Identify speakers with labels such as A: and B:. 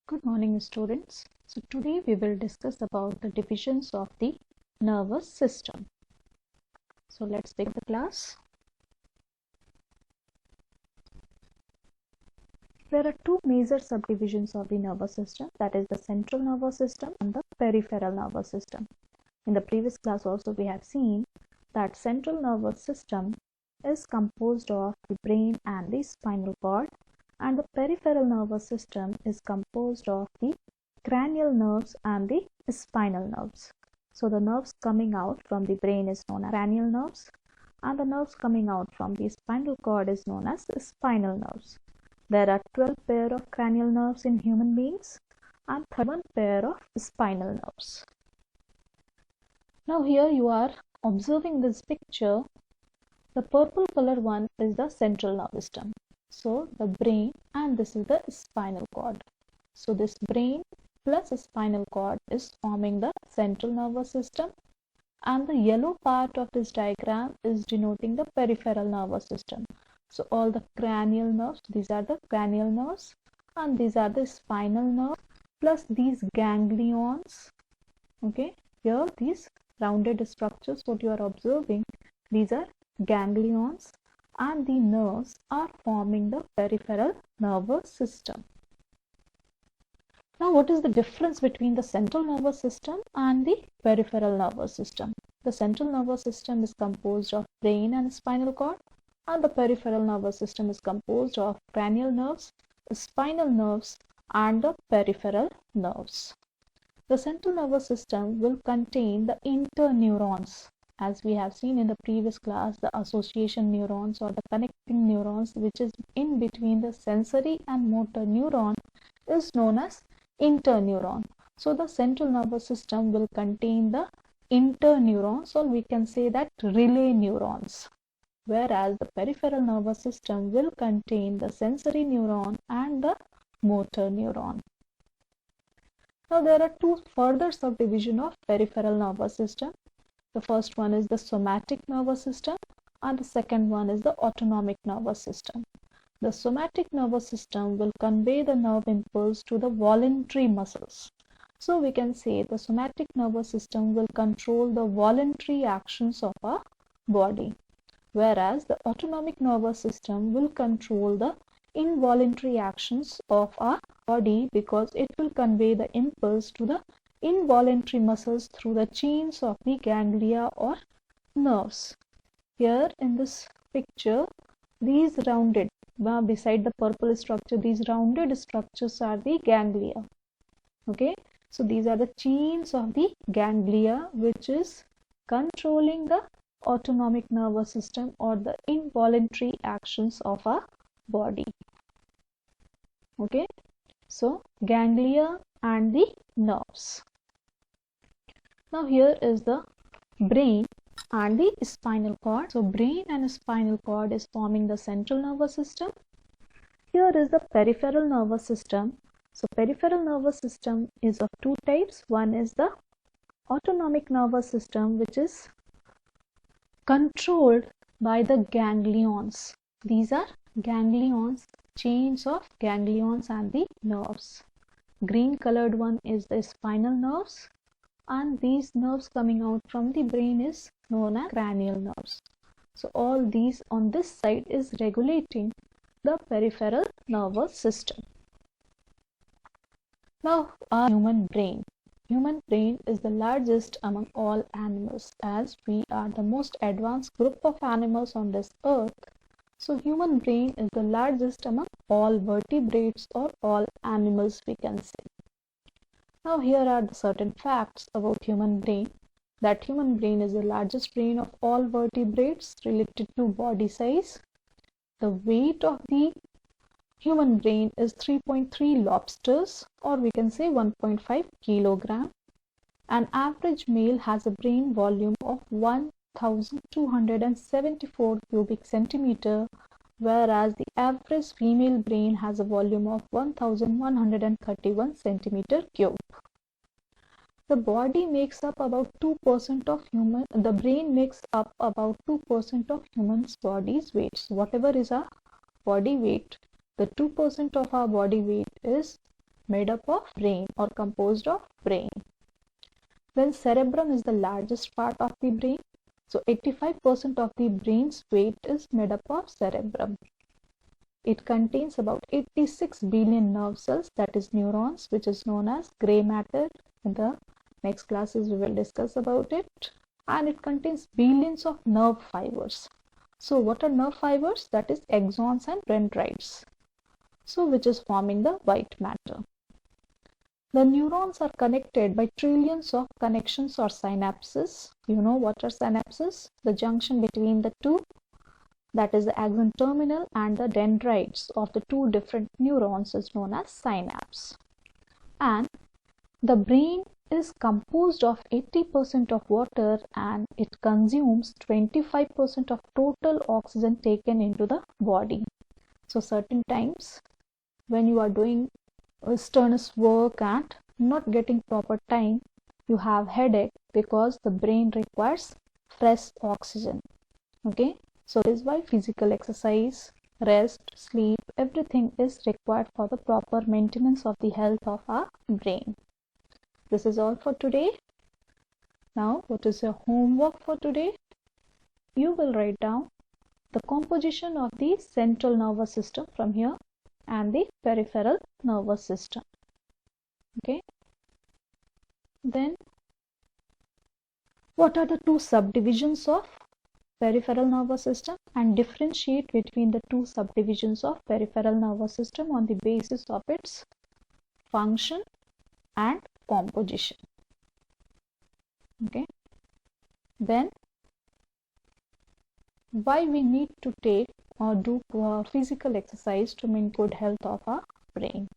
A: Good morning, students. So today we will discuss about the divisions of the nervous system. So let's begin the class. There are two major subdivisions of the nervous system, that is the central nervous system and the peripheral nervous system. In the previous class also we have seen that central nervous system is composed of the brain and the spinal cord, and the peripheral nervous system is composed of the cranial nerves and the spinal nerves. So the nerves coming out from the brain is known as cranial nerves, and the nerves coming out from the spinal cord is known as spinal nerves. There are 12 pair of cranial nerves in human beings and 31 pair of spinal nerves. Now here you are observing this picture. The purple color one is the central nervous system. So the brain, and this is the spinal cord. So this brain plus spinal cord is forming the central nervous system, and the yellow part of this diagram is denoting the peripheral nervous system. So all the cranial nerves, these are the cranial nerves, and these are the spinal nerves plus these ganglions. Okay, here these rounded structures what you are observing, these are ganglions, and the nerves are forming the peripheral nervous system. Now what is the difference between the central nervous system and the peripheral nervous system? The central nervous system is composed of brain and spinal cord, and the peripheral nervous system is composed of cranial nerves, spinal nerves, and the peripheral nerves. The central nervous system will contain the interneurons. As we have seen in the previous class, the association neurons or the connecting neurons, which is in between the sensory and motor neuron, is known as interneuron. So the central nervous system will contain the interneurons, or we can say that relay neurons, whereas the peripheral nervous system will contain the sensory neuron and the motor neuron. Now there are two further subdivision of peripheral nervous system. The first one is the somatic nervous system, and the second one is the autonomic nervous system. The somatic nervous system will convey the nerve impulse to the voluntary muscles. So we can say the somatic nervous system will control the voluntary actions of our body, whereas the autonomic nervous system will control the involuntary actions of our body, because it will convey the impulse to the involuntary muscles through the chains of the ganglia or nerves. Here in this picture, these rounded, beside the purple structure, these rounded structures are the ganglia. Okay, so these are the chains of the ganglia which is controlling the autonomic nervous system or the involuntary actions of our body. Okay, so ganglia and the nerves. Now here is the brain and the spinal cord. So brain and spinal cord is forming the central nervous system. Here is the peripheral nervous system. So peripheral nervous system is of two types. One is the autonomic nervous system, which is controlled by the ganglions. These are ganglions, chains of ganglions and the nerves. Green colored one is the spinal nerves, and these nerves coming out from the brain is known as cranial nerves. So all these on this side is regulating the peripheral nervous system. Now our human brain. Human brain is the largest among all animals, as we are the most advanced group of animals on this earth. So human brain is the largest among all vertebrates or all animals, we can say. Now here are the certain facts about human brain. That human brain is the largest brain of all vertebrates related to body size. The weight of the human brain is 3.3 lobsters, or we can say 1.5 kilogram. An average male has a brain volume of 1274 cubic centimeter, whereas the average female brain has a volume of 1131 centimeter cube. The body makes up about 2% of the brain makes up about 2% of human's body's weight. So whatever is our body weight, the 2% of our body weight is made up of brain or composed of brain. Then cerebrum is the largest part of the brain. So 85% of the brain's weight is made up of cerebrum. It contains about 86 billion nerve cells, that is neurons, which is known as gray matter. In the next classes we will discuss about it. And it contains billions of nerve fibers. So what are nerve fibers? That is axons and dendrites. So which is forming the white matter. The neurons are connected by trillions of connections or synapses. You know what are synapses? The junction between the two, that is the axon terminal, and the dendrites of the two different neurons is known as synapse. And the brain is composed of 80% of water and it consumes 25% of total oxygen taken into the body. So certain times when you are doing strenuous work and not getting proper time, you have headache because the brain requires fresh oxygen. Okay, so this is why physical exercise, rest, sleep, everything is required for the proper maintenance of the health of our brain. This is all for today. Now what is your homework for today? You will write down the composition of the central nervous system from here and the peripheral nervous system. Okay, then what are the two subdivisions of peripheral nervous system, and differentiate between the two subdivisions of peripheral nervous system on the basis of its function and composition. Okay, then why we need to take or do physical exercise to maintain good health of our brain.